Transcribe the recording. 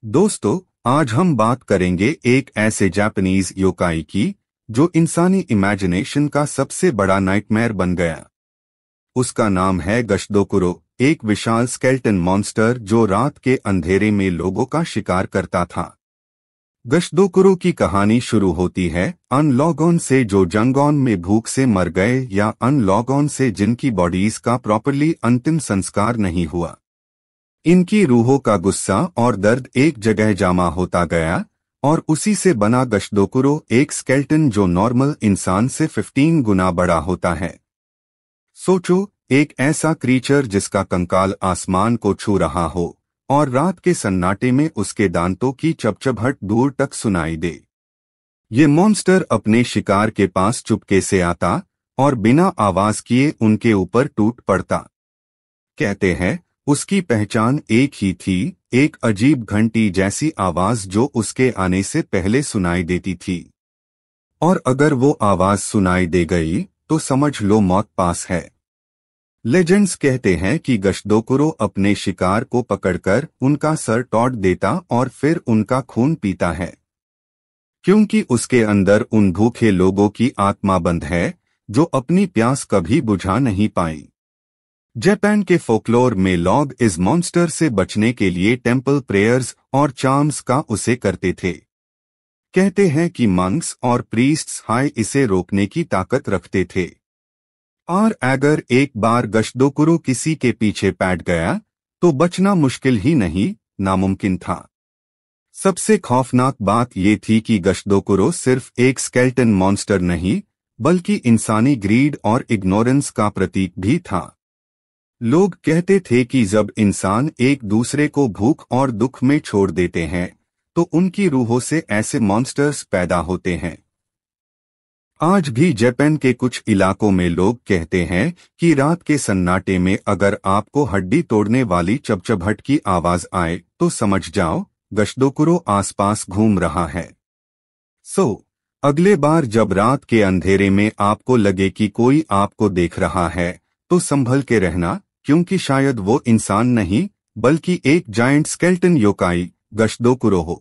दोस्तों, आज हम बात करेंगे एक ऐसे जापानीज योकाई की जो इंसानी इमेजिनेशन का सबसे बड़ा नाइटमेयर बन गया। उसका नाम है गशदोकुरो, एक विशाल स्केल्टन मॉन्स्टर जो रात के अंधेरे में लोगों का शिकार करता था। गशदोकुरो की कहानी शुरू होती है अनलॉगॉन से, जो जंगॉन में भूख से मर गए, या अनलॉगॉन से जिनकी बॉडीज का प्रॉपरली अंतिम संस्कार नहीं हुआ। इनकी रूहों का गुस्सा और दर्द एक जगह जमा होता गया और उसी से बना गशदोकुरो, एक स्केल्टन जो नॉर्मल इंसान से 15 गुना बड़ा होता है। सोचो, एक ऐसा क्रीचर जिसका कंकाल आसमान को छू रहा हो और रात के सन्नाटे में उसके दांतों की चपचपाहट दूर तक सुनाई दे। ये मॉन्स्टर अपने शिकार के पास चुपके से आता और बिना आवाज किए उनके ऊपर टूट पड़ता। कहते हैं उसकी पहचान एक ही थी, एक अजीब घंटी जैसी आवाज जो उसके आने से पहले सुनाई देती थी। और अगर वो आवाज सुनाई दे गई तो समझ लो मौत पास है। लेजेंड्स कहते हैं कि गशदोकुरो अपने शिकार को पकड़कर उनका सर तोड़ देता और फिर उनका खून पीता है, क्योंकि उसके अंदर उन भूखे लोगों की आत्मा बंद है जो अपनी प्यास कभी बुझा नहीं पाई। जापान के फोकलोर में लोग इस मॉन्स्टर से बचने के लिए टेम्पल प्रेयर्स और चार्म्स का उसे करते थे। कहते हैं कि मंक्स और प्रीस्ट्स हाई इसे रोकने की ताकत रखते थे। और अगर एक बार गशदोकुरो किसी के पीछे पैठ गया तो बचना मुश्किल ही नहीं, नामुमकिन था। सबसे खौफनाक बात ये थी कि गशदोकुरो सिर्फ एक स्केल्टन मॉन्स्टर नहीं, बल्कि इंसानी ग्रीड और इग्नोरेंस का प्रतीक भी था। लोग कहते थे कि जब इंसान एक दूसरे को भूख और दुख में छोड़ देते हैं तो उनकी रूहों से ऐसे मॉन्स्टर्स पैदा होते हैं। आज भी जापान के कुछ इलाकों में लोग कहते हैं कि रात के सन्नाटे में अगर आपको हड्डी तोड़ने वाली चपचपाहट की आवाज आए तो समझ जाओ गशदोकुरो आसपास घूम रहा है। अगले बार जब रात के अंधेरे में आपको लगे कि कोई आपको देख रहा है तो संभल के रहना, क्योंकि शायद वो इंसान नहीं बल्कि एक जायंट स्केल्टन योकाई गशदोकुरो हो।